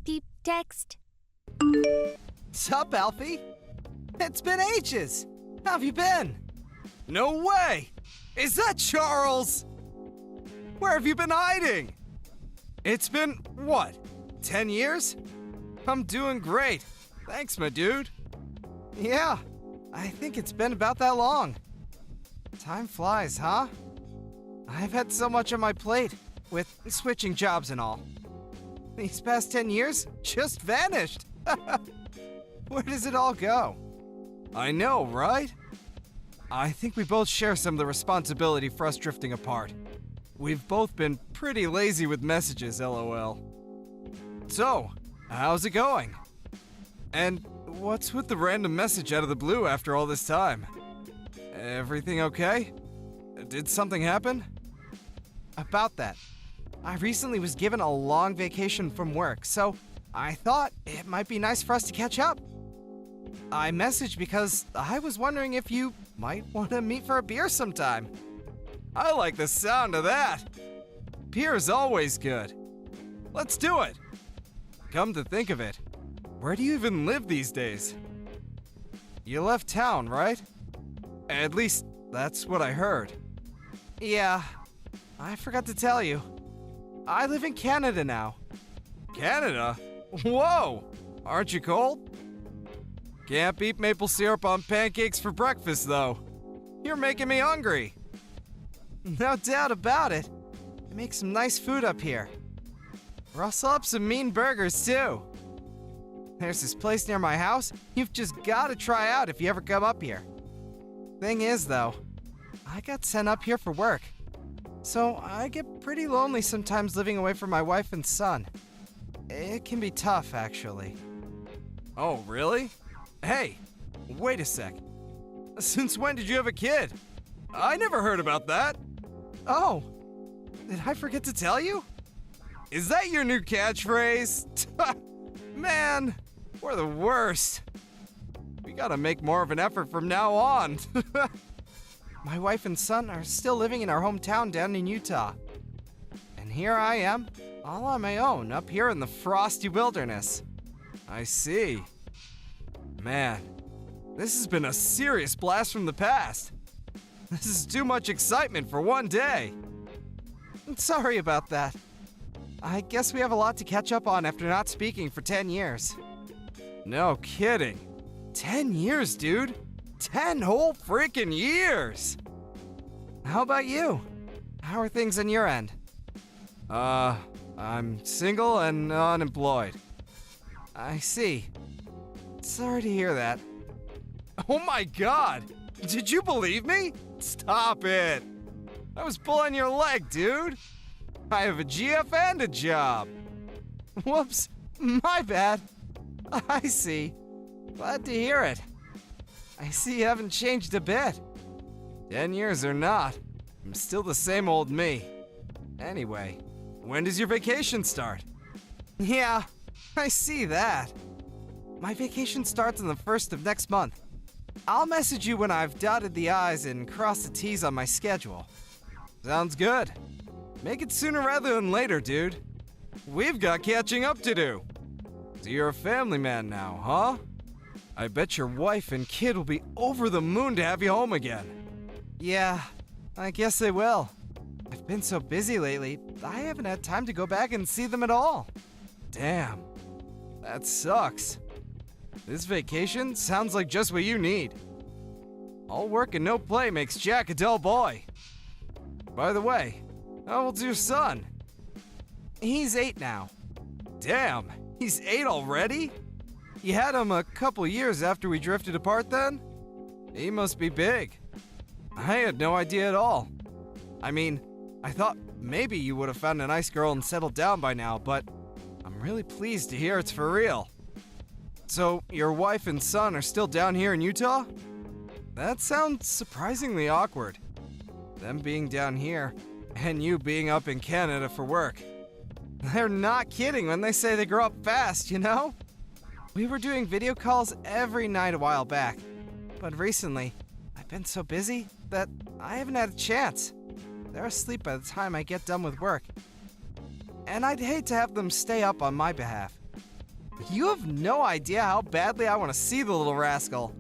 Deep text. Sup, Alfie? It's been ages. How have you been? No way! Is that Charles? Where have you been hiding? It's been, what, 10 years? I'm doing great. Thanks, my dude. Yeah, I think it's been about that long. Time flies, huh? I've had so much on my plate, with switching jobs and all. These past 10 years just vanished. Where does it all go? I know, right? I think we both share some of the responsibility for us drifting apart. We've both been pretty lazy with messages, lol. So, how's it going? And what's with the random message out of the blue after all this time? Everything okay? Did something happen? About that, I recently was given a long vacation from work, so I thought it might be nice for us to catch up. I messaged because I was wondering if you might want to meet for a beer sometime. I like the sound of that. Beer is always good. Let's do it. Come to think of it, where do you even live these days? You left town, right? At least, that's what I heard. Yeah, I forgot to tell you. I live in Canada now. Canada? Whoa! Aren't you cold? Can't beat maple syrup on pancakes for breakfast, though. You're making me hungry. No doubt about it. They make some nice food up here. Rustle up some mean burgers, too. There's this place near my house you've just gotta try out if you ever come up here. Thing is, though, I got sent up here for work. So I get pretty lonely sometimes living away from my wife and son. It can be tough, actually. Oh, really? Hey, wait a sec. Since when did you have a kid? I never heard about that. Oh, did I forget to tell you? Is that your new catchphrase? Man, we're the worst. We gotta make more of an effort from now on. My wife and son are still living in our hometown down in Utah. And here I am, all on my own, up here in the frosty wilderness. I see. Man, this has been a serious blast from the past. This is too much excitement for one day. Sorry about that. I guess we have a lot to catch up on after not speaking for 10 years. No kidding. 10 years, dude. 10 whole freaking years! How about you? How are things on your end? I'm single and unemployed. I see. Sorry to hear that. Oh my god! Did you believe me? Stop it! I was pulling your leg, dude! I have a GF and a job! Whoops, my bad. I see. Glad to hear it. I see you haven't changed a bit. 10 years or not, I'm still the same old me. Anyway, when does your vacation start? Yeah, I see that. My vacation starts on the 1st of next month. I'll message you when I've dotted the I's and crossed the T's on my schedule. Sounds good. Make it sooner rather than later, dude. We've got catching up to do. So you're a family man now, huh? I bet your wife and kid will be over the moon to have you home again. Yeah, I guess they will. I've been so busy lately, I haven't had time to go back and see them at all. Damn, that sucks. This vacation sounds like just what you need. All work and no play makes Jack a dull boy. By the way, how old's your son? He's 8 now. Damn, he's 8 already? You had him a couple years after we drifted apart then? He must be big. I had no idea at all. I mean, I thought maybe you would have found a nice girl and settled down by now, but I'm really pleased to hear it's for real. So, your wife and son are still down here in Utah? That sounds surprisingly awkward. Them being down here, and you being up in Canada for work. They're not kidding when they say they grow up fast, you know? We were doing video calls every night a while back, but recently, I've been so busy that I haven't had a chance. They're asleep by the time I get done with work. And I'd hate to have them stay up on my behalf. You have no idea how badly I want to see the little rascal.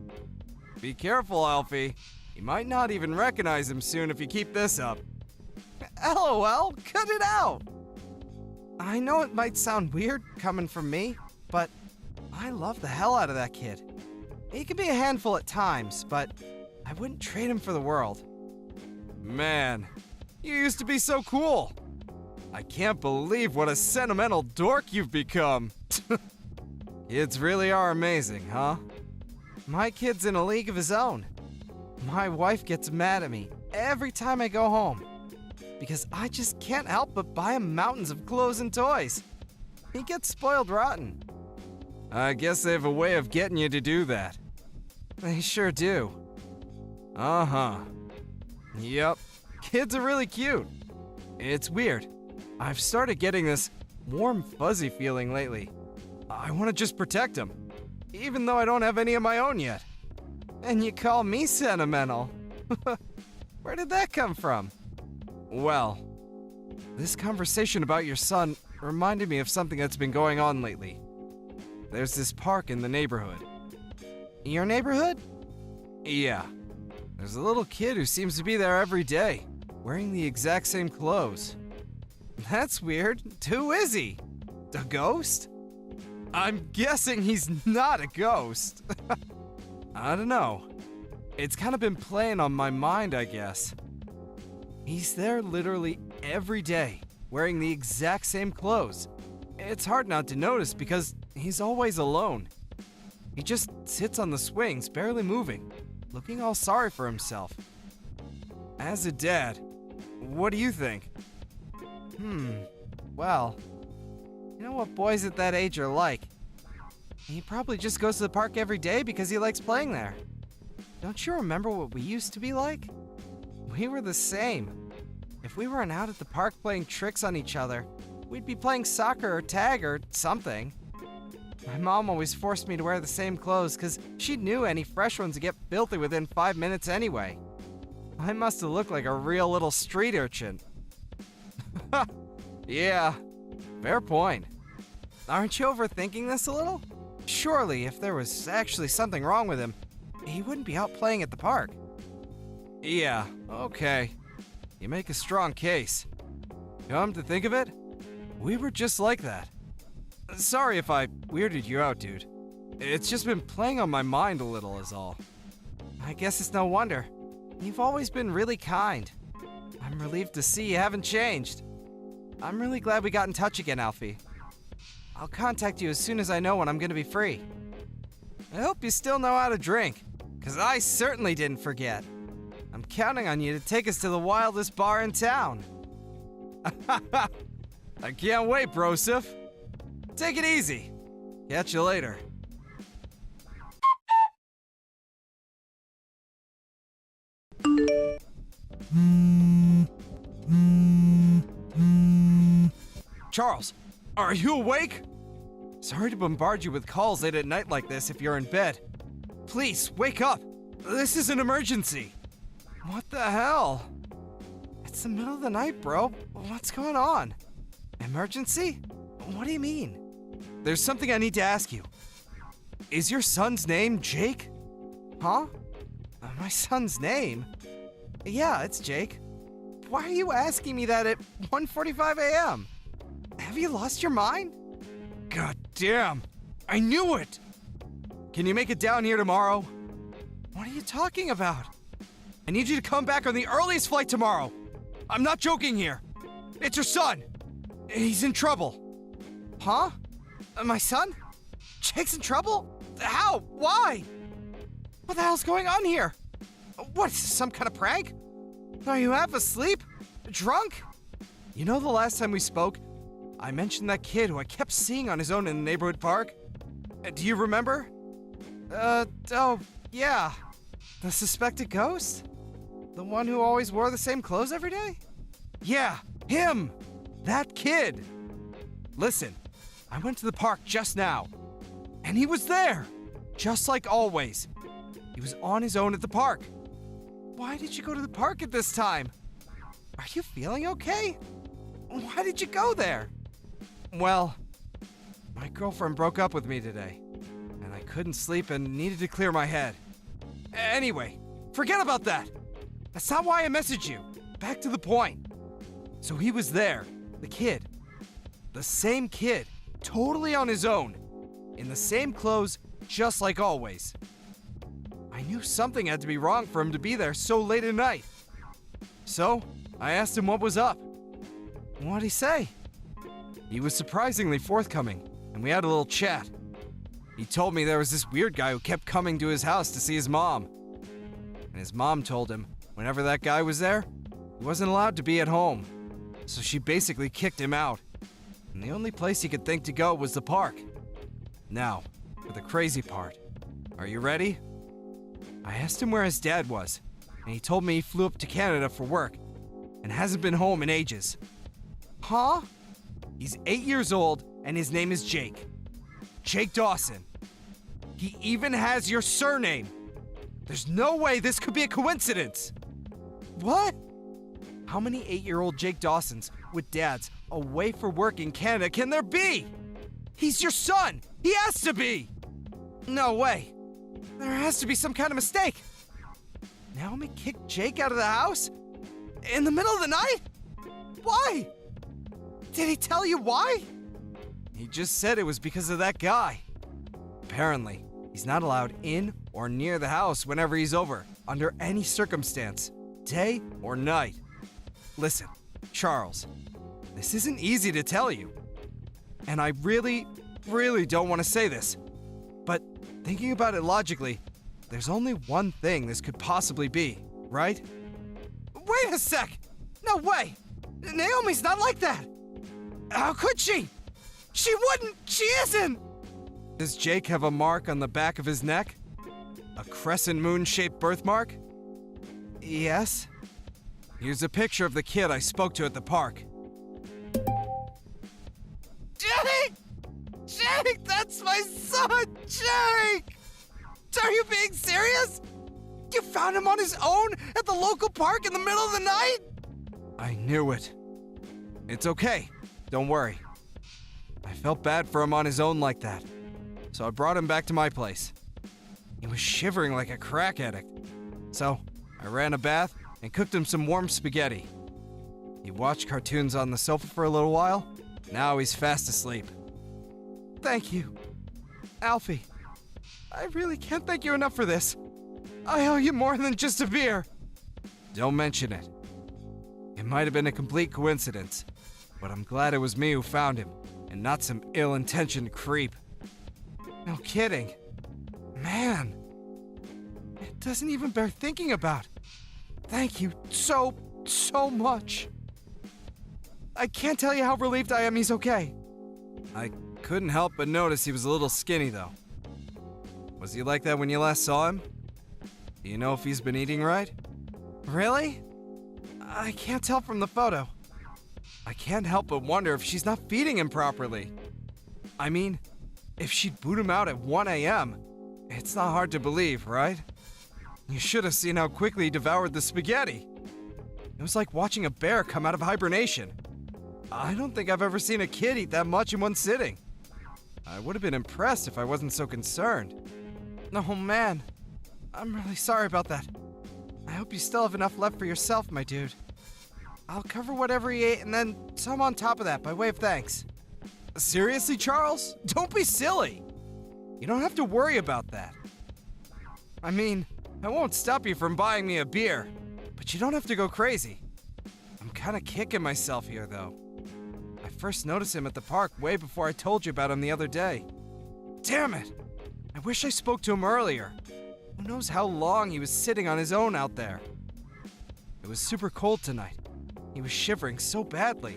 Be careful, Alfie. You might not even recognize him soon if you keep this up. LOL, cut it out! I know it might sound weird coming from me, but I love the hell out of that kid. He can be a handful at times, but I wouldn't trade him for the world. Man, you used to be so cool. I can't believe what a sentimental dork you've become. Kids really are amazing, huh? My kid's in a league of his own. My wife gets mad at me every time I go home because I just can't help but buy him mountains of clothes and toys. He gets spoiled rotten. I guess they have a way of getting you to do that. They sure do. Uh-huh. Yep. Kids are really cute. It's weird. I've started getting this warm, fuzzy feeling lately. I want to just protect them, even though I don't have any of my own yet. And you call me sentimental? Where did that come from? Well, this conversation about your son reminded me of something that's been going on lately. There's this park in the neighborhood. Your neighborhood? Yeah. There's a little kid who seems to be there every day, wearing the exact same clothes. That's weird. Who is he? A ghost? I'm guessing he's not a ghost. I don't know. It's kind of been playing on my mind, I guess. He's there literally every day, wearing the exact same clothes. It's hard not to notice because he's always alone. He just sits on the swings, barely moving, looking all sorry for himself. As a dad, what do you think? Well, you know what boys at that age are like. He probably just goes to the park every day because he likes playing there. Don't you remember what we used to be like? We were the same. If we weren't out at the park playing tricks on each other, we'd be playing soccer or tag or something. My mom always forced me to wear the same clothes because she knew any fresh ones would get filthy within 5 minutes anyway. I must have looked like a real little street urchin. Yeah, fair point. Aren't you overthinking this a little? Surely, if there was actually something wrong with him, he wouldn't be out playing at the park. Yeah, okay. You make a strong case. Come to think of it, we were just like that. Sorry if I weirded you out, dude. It's just been playing on my mind a little is all. I guess it's no wonder. You've always been really kind. I'm relieved to see you haven't changed. I'm really glad we got in touch again, Alfie. I'll contact you as soon as I know when I'm gonna be free. I hope you still know how to drink, 'cause I certainly didn't forget. I'm counting on you to take us to the wildest bar in town. I can't wait, Broseph. Take it easy. Catch you later. Charles, are you awake? Sorry to bombard you with calls late at night like this if you're in bed. Please, wake up. This is an emergency. What the hell? It's the middle of the night, bro. What's going on? Emergency? What do you mean? There's something I need to ask you. Is your son's name Jake? Huh? My son's name? Yeah, it's Jake. Why are you asking me that at 1:45 a.m.? Have you lost your mind? God damn! I knew it! Can you make it down here tomorrow? What are you talking about? I need you to come back on the earliest flight tomorrow. I'm not joking here. It's your son. He's in trouble. Huh? My son? Jake's in trouble? How? Why? What the hell's going on here? What, some kind of prank? Are you half asleep? Drunk? You know the last time we spoke, I mentioned that kid who I kept seeing on his own in the neighborhood park? Do you remember? Oh, yeah. The suspected ghost? The one who always wore the same clothes every day? Yeah, him! That kid! Listen, I went to the park just now, and he was there! Just like always. He was on his own at the park. Why did you go to the park at this time? Are you feeling okay? Why did you go there? Well, My girlfriend broke up with me today, and I couldn't sleep and needed to clear my head. Anyway, forget about that. That's not why I messaged you. Back to the point. So he was there, the kid. The same kid, totally on his own, in the same clothes, just like always. I knew something had to be wrong for him to be there so late at night. So, I asked him what was up. What'd he say? He was surprisingly forthcoming, and we had a little chat. He told me there was this weird guy who kept coming to his house to see his mom. And his mom told him whenever that guy was there, he wasn't allowed to be at home. So she basically kicked him out. And the only place he could think to go was the park. Now, for the crazy part. Are you ready? I asked him where his dad was, and he told me he flew up to Canada for work and hasn't been home in ages. Huh? He's 8 years old, and his name is Jake. Jake Dawson. He even has your surname. There's no way this could be a coincidence. What? How many 8-year-old Jake Dawsons with dads away for work in Canada can there be? He's your son. He has to be. No way. There has to be some kind of mistake. Naomi kicked Jake out of the house? In the middle of the night? Why? Did he tell you why? He just said it was because of that guy. Apparently, he's not allowed in or near the house whenever he's over, under any circumstance, day or night. Listen, Charles, this isn't easy to tell you. And I really don't want to say this. But thinking about it logically, there's only one thing this could possibly be, right? Wait a sec! No way! Naomi's not like that! How could she? She wouldn't! She isn't! Does Jake have a mark on the back of his neck? A crescent moon-shaped birthmark? Yes. Here's a picture of the kid I spoke to at the park. Jake! Jake, that's my son! Jake! Are you being serious? You found him on his own at the local park in the middle of the night? I knew it. It's okay. Don't worry. I felt bad for him on his own like that, so I brought him back to my place. He was shivering like a crack addict, so I ran a bath and cooked him some warm spaghetti. He watched cartoons on the sofa for a little while. Now he's fast asleep. Thank you, Alfie. I really can't thank you enough for this. I owe you more than just a beer. Don't mention it. It might have been a complete coincidence, but I'm glad it was me who found him, and not some ill-intentioned creep. No kidding. Man. It doesn't even bear thinking about. Thank you so much. I can't tell you how relieved I am he's okay. I couldn't help but notice he was a little skinny, though. Was he like that when you last saw him? Do you know if he's been eating right? Really? I can't tell from the photo. I can't help but wonder if she's not feeding him properly. I mean, if she'd boot him out at 1 a.m., it's not hard to believe, right? You should have seen how quickly he devoured the spaghetti. It was like watching a bear come out of hibernation. I don't think I've ever seen a kid eat that much in one sitting. I would have been impressed if I wasn't so concerned. Oh man, I'm really sorry about that. I hope you still have enough left for yourself, my dude. I'll cover whatever he ate and then some on top of that by way of thanks. Seriously, Charles? Don't be silly. You don't have to worry about that. I mean, I won't stop you from buying me a beer, but you don't have to go crazy. I'm kind of kicking myself here, though. I first noticed him at the park way before I told you about him the other day. Damn it! I wish I spoke to him earlier. Who knows how long he was sitting on his own out there. It was super cold tonight. He was shivering so badly.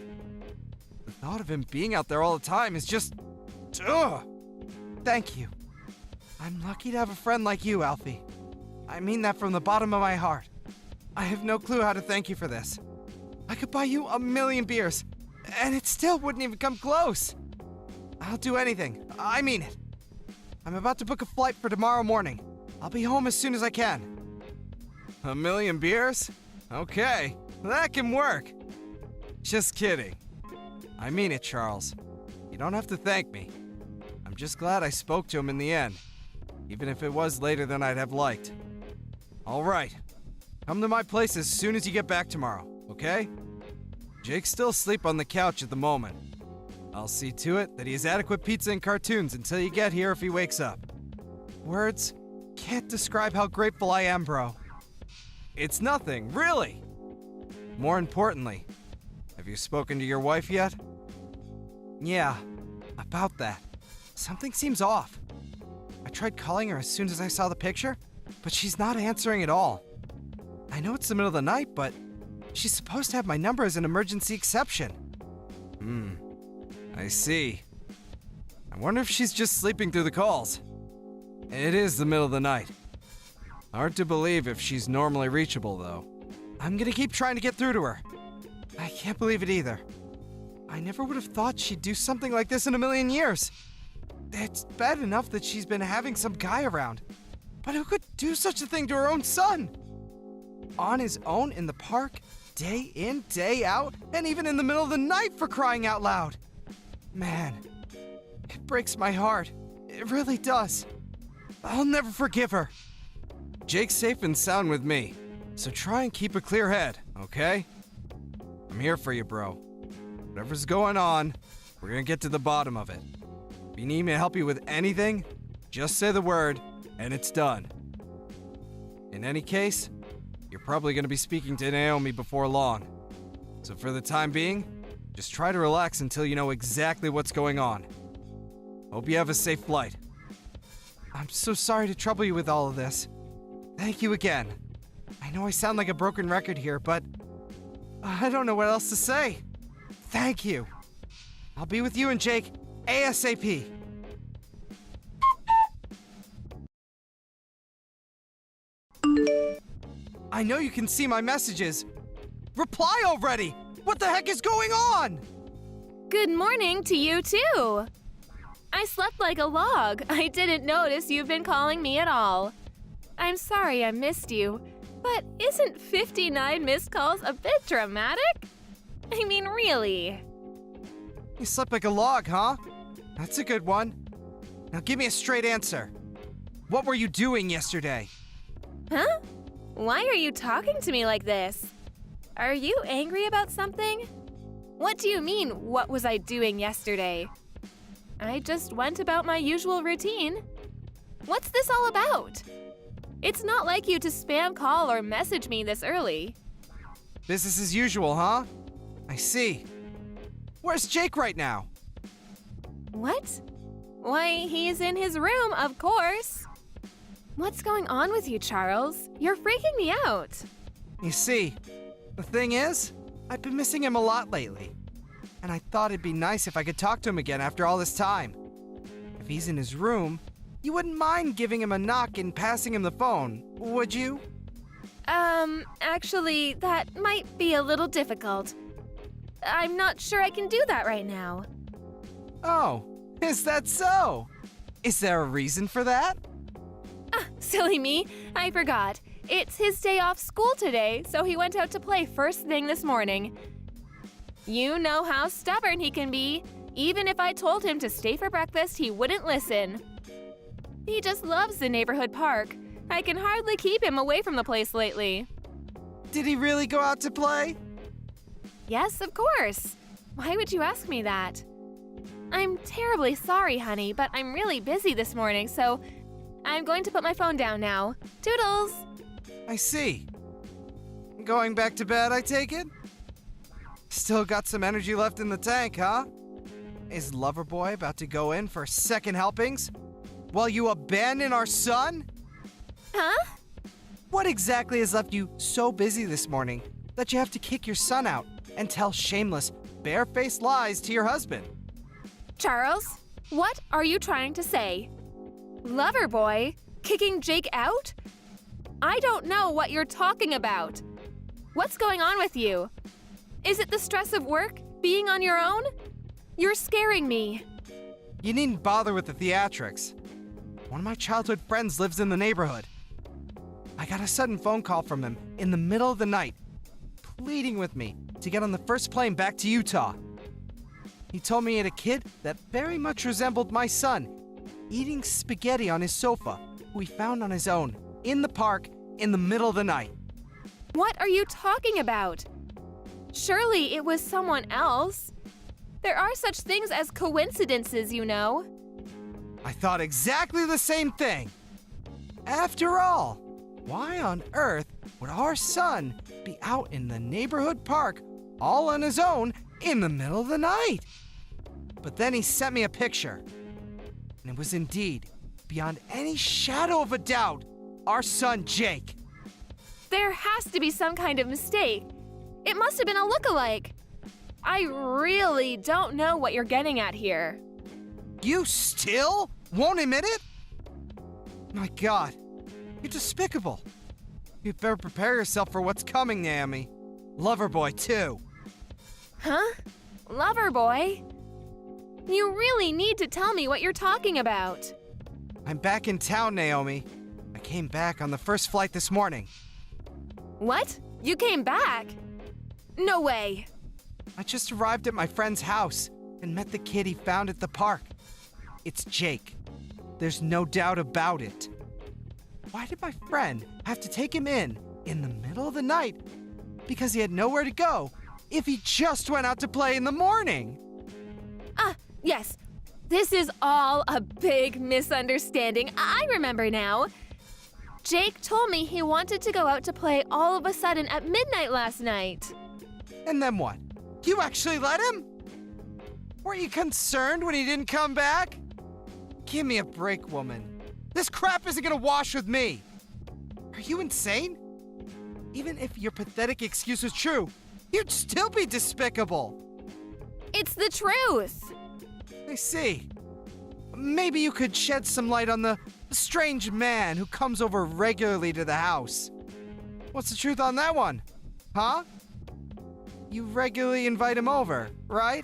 The thought of him being out there all the time is just... ugh! Thank you. I'm lucky to have a friend like you, Alfie. I mean that from the bottom of my heart. I have no clue how to thank you for this. I could buy you 1,000,000 beers, and it still wouldn't even come close. I'll do anything. I mean it. I'm about to book a flight for tomorrow morning. I'll be home as soon as I can. 1,000,000 beers? Okay, that can work. Just kidding. I mean it, Charles. You don't have to thank me. I'm just glad I spoke to him in the end, even if it was later than I'd have liked. All right, come to my place as soon as you get back tomorrow, okay? Jake's still asleep on the couch at the moment. I'll see to it that he has adequate pizza and cartoons until you get here if he wakes up. Words can't describe how grateful I am, bro. It's nothing, really. More importantly, have you spoken to your wife yet? Yeah, about that. Something seems off. I tried calling her as soon as I saw the picture, but she's not answering at all. I know it's the middle of the night, but she's supposed to have my number as an emergency exception. I see. I wonder if she's just sleeping through the calls. It is the middle of the night. Hard to believe if she's normally reachable, though. I'm gonna keep trying to get through to her. I can't believe it either. I never would have thought she'd do something like this in a million years. It's bad enough that she's been having some guy around. But who could do such a thing to her own son? On his own in the park, day in, day out, and even in the middle of the night, for crying out loud. Man, it breaks my heart. It really does. I'll never forgive her. Jake's safe and sound with me, so try and keep a clear head, okay? I'm here for you, bro. Whatever's going on, we're gonna get to the bottom of it. If you need me to help you with anything, just say the word, and it's done. In any case, you're probably gonna be speaking to Naomi before long. So for the time being, just try to relax until you know exactly what's going on. Hope you have a safe flight. I'm so sorry to trouble you with all of this. Thank you again. I know I sound like a broken record here, but I don't know what else to say. Thank you. I'll be with you and Jake ASAP. I know you can see my messages. Reply already! What the heck is going on? Good morning to you too. I slept like a log. I didn't notice you've been calling me at all. I'm sorry I missed you, but isn't 59 missed calls a bit dramatic? I mean, really. You slept like a log, huh? That's a good one. Now give me a straight answer. What were you doing yesterday? Huh? Why are you talking to me like this? Are you angry about something? What do you mean, what was I doing yesterday? I just went about my usual routine. What's this all about? It's not like you to spam call or message me this early. Business as usual, huh? I see. Where's Jake right now? What? Why, he's in his room, of course. What's going on with you, Charles? You're freaking me out. You see, the thing is, I've been missing him a lot lately. And I thought it'd be nice if I could talk to him again after all this time. If he's in his room, you wouldn't mind giving him a knock and passing him the phone, would you? Actually, that might be a little difficult. I'm not sure I can do that right now. Oh, is that so? Is there a reason for that? Ah, silly me. I forgot. It's his day off school today, so he went out to play first thing this morning. You know how stubborn he can be. Even if I told him to stay for breakfast, he wouldn't listen. He just loves the neighborhood park. I can hardly keep him away from the place lately. Did he really go out to play? Yes, of course. Why would you ask me that? I'm terribly sorry, honey, but I'm really busy this morning, so I'm going to put my phone down now. Toodles! I see. Going back to bed, I take it? Still got some energy left in the tank, huh? Is Loverboy about to go in for second helpings? While you abandon our son? Huh? What exactly has left you so busy this morning that you have to kick your son out and tell shameless, barefaced lies to your husband? Charles, what are you trying to say? Loverboy? Kicking Jake out? I don't know what you're talking about. What's going on with you? Is it the stress of work? Being on your own? You're scaring me. You needn't bother with the theatrics. One of my childhood friends lives in the neighborhood. I got a sudden phone call from him in the middle of the night, pleading with me to get on the first plane back to Utah. He told me he had a kid that very much resembled my son eating spaghetti on his sofa, who he found on his own, in the park, in the middle of the night. What are you talking about? Surely it was someone else. There are such things as coincidences, you know. I thought exactly the same thing. After all, why on earth would our son be out in the neighborhood park all on his own in the middle of the night? But then he sent me a picture, and it was indeed, beyond any shadow of a doubt, our son Jake. There has to be some kind of mistake. It must have been a look-alike. I really don't know what you're getting at here. You still won't admit it? My God, you're despicable. You'd better prepare yourself for what's coming, Naomi. Loverboy, too. Huh? Loverboy? You really need to tell me what you're talking about. I'm back in town, Naomi. I came back on the first flight this morning. What? You came back? No way. I just arrived at my friend's house and met the kid he found at the park. It's Jake. There's no doubt about it. Why did my friend have to take him in the middle of the night? Because he had nowhere to go if he just went out to play in the morning. Yes. This is all a big misunderstanding. I remember now. Jake told me he wanted to go out to play all of a sudden at midnight last night. And then what? You actually let him? Weren't you concerned when he didn't come back? Give me a break, woman. This crap isn't gonna wash with me. Are you insane? Even if your pathetic excuse was true, you'd still be despicable. It's the truth. I see. Maybe you could shed some light on the strange man who comes over regularly to the house. What's the truth on that one? Huh? You regularly invite him over, right?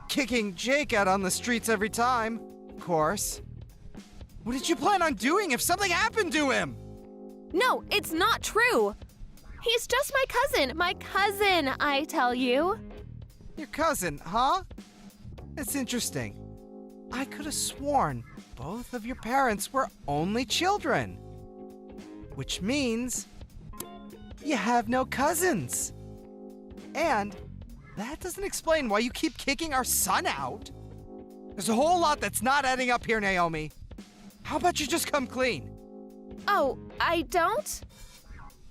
Kicking Jake out on the streets every time, of course. What did you plan on doing if something happened to him? No, it's not true. He's just my cousin. My cousin, I tell you. Your cousin, huh? That's interesting. I could have sworn both of your parents were only children. Which means you have no cousins. And that doesn't explain why you keep kicking our son out. There's a whole lot that's not adding up here, Naomi. How about you just come clean? Oh, I don't?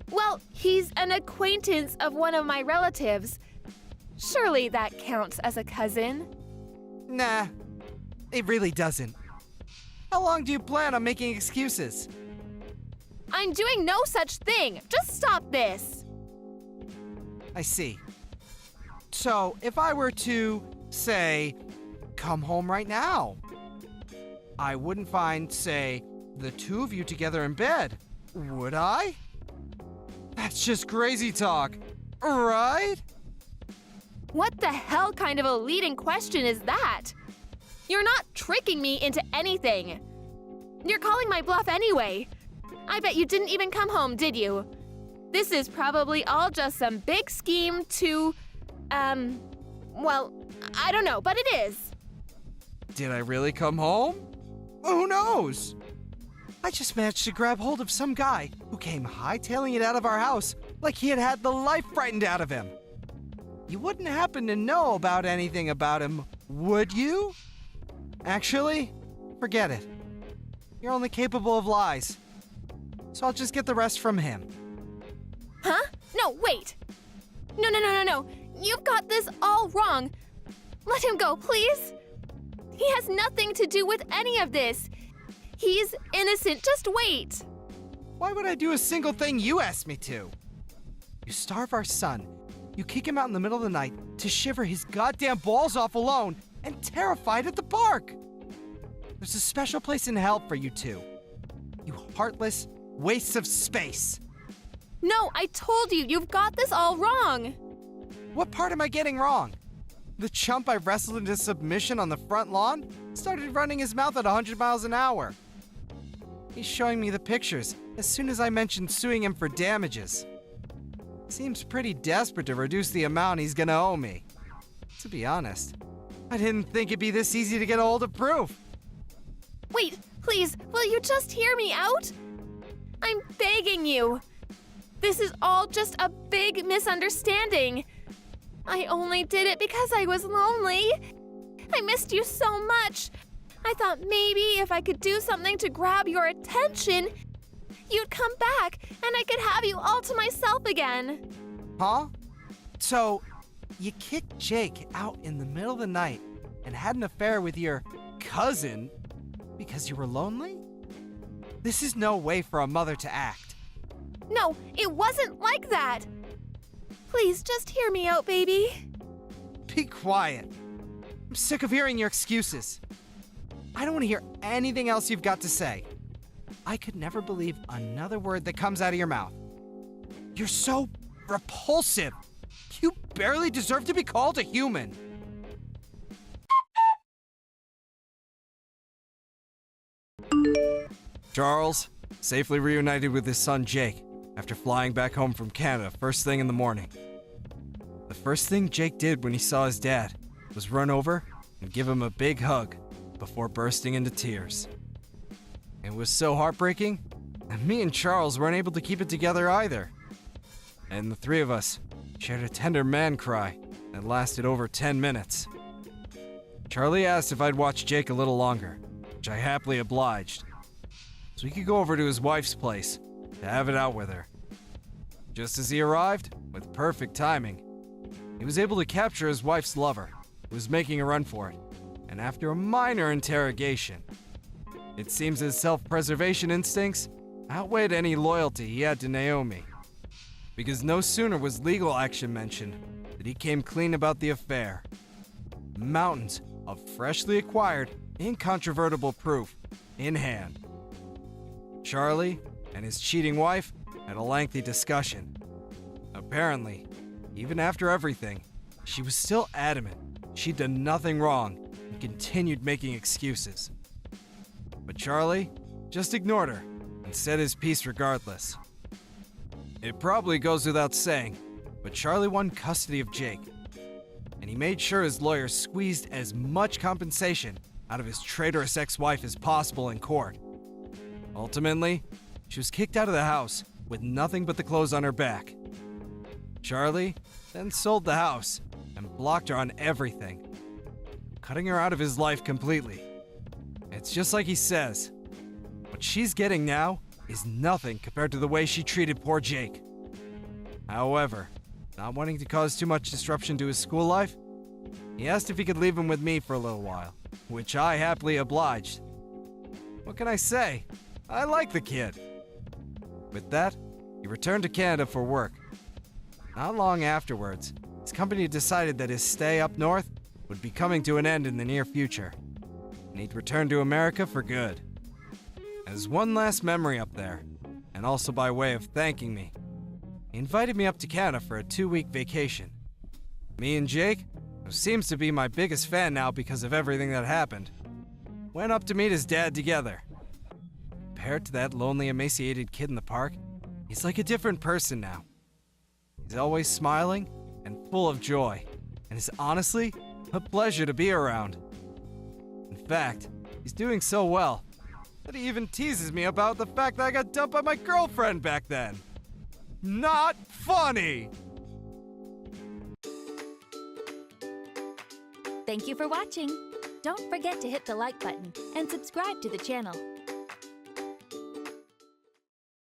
Well, he's an acquaintance of one of my relatives. Surely that counts as a cousin. Nah, it really doesn't. How long do you plan on making excuses? I'm doing no such thing. Just stop this. I see. So, if I were to, say, come home right now, I wouldn't find, say, the two of you together in bed, would I? That's just crazy talk, right? What the hell kind of a leading question is that? You're not tricking me into anything. You're calling my bluff anyway. I bet you didn't even come home, did you? This is probably all just some big scheme to, well, I don't know, but it is. Did I really come home? Who knows? I just managed to grab hold of some guy who came hightailing it out of our house like he had had the life frightened out of him. You wouldn't happen to know about anything about him, would you? Actually, forget it. You're only capable of lies. So I'll just get the rest from him. Huh? No, wait. No. You've got this all wrong. Let him go, please. He has nothing to do with any of this. He's innocent. Just wait. Why would I do a single thing you asked me to? You starve our son. You kick him out in the middle of the night to shiver his goddamn balls off alone and terrified at the park. There's a special place in hell for you two. You heartless wastes of space. No, I told you, you've got this all wrong. What part am I getting wrong? The chump I wrestled into submission on the front lawn started running his mouth at 100 miles an hour. He's showing me the pictures as soon as I mentioned suing him for damages. Seems pretty desperate to reduce the amount he's gonna owe me. To be honest, I didn't think it'd be this easy to get a hold of proof. Wait, please, will you just hear me out? I'm begging you. This is all just a big misunderstanding. I only did it because I was lonely. I missed you so much. I thought maybe if I could do something to grab your attention, you'd come back and I could have you all to myself again. Huh? So, you kicked Jake out in the middle of the night and had an affair with your cousin because you were lonely? This is no way for a mother to act. No, it wasn't like that. Please just hear me out, baby. Be quiet. I'm sick of hearing your excuses. I don't want to hear anything else you've got to say. I could never believe another word that comes out of your mouth. You're so repulsive. You barely deserve to be called a human. Charles, safely reunited with his son Jake after flying back home from Canada first thing in the morning. The first thing Jake did when he saw his dad was run over and give him a big hug before bursting into tears. It was so heartbreaking that me and Charles weren't able to keep it together either. And the three of us shared a tender man cry that lasted over 10 minutes. Charlie asked if I'd watch Jake a little longer, which I happily obliged, so he could go over to his wife's place to have it out with her. Just as he arrived, with perfect timing, he was able to capture his wife's lover, who was making a run for it, and after a minor interrogation, it seems his self-preservation instincts outweighed any loyalty he had to Naomi, because no sooner was legal action mentioned that he came clean about the affair. Mountains of freshly acquired, incontrovertible proof in hand. Charlie and his cheating wife had a lengthy discussion. Apparently, even after everything, she was still adamant she'd done nothing wrong and continued making excuses. But Charlie just ignored her and said his piece regardless. It probably goes without saying, but Charlie won custody of Jake, and he made sure his lawyer squeezed as much compensation out of his traitorous ex-wife as possible in court. Ultimately, she was kicked out of the house with nothing but the clothes on her back. Charlie then sold the house and blocked her on everything, cutting her out of his life completely. It's just like he says, what she's getting now is nothing compared to the way she treated poor Jake. However, not wanting to cause too much disruption to his school life, he asked if he could leave him with me for a little while, which I happily obliged. What can I say? I like the kid. With that, he returned to Canada for work. Not long afterwards, his company decided that his stay up north would be coming to an end in the near future, and he'd return to America for good. As one last memory up there, and also by way of thanking me, he invited me up to Canada for a 2-week vacation. Me and Jake, who seems to be my biggest fan now because of everything that happened, went up to meet his dad together. Compared to that lonely, emaciated kid in the park, he's like a different person now. He's always smiling and full of joy, and is honestly a pleasure to be around. In fact, he's doing so well that he even teases me about the fact that I got dumped by my girlfriend back then. Not funny! Thank you for watching. Don't forget to hit the like button and subscribe to the channel.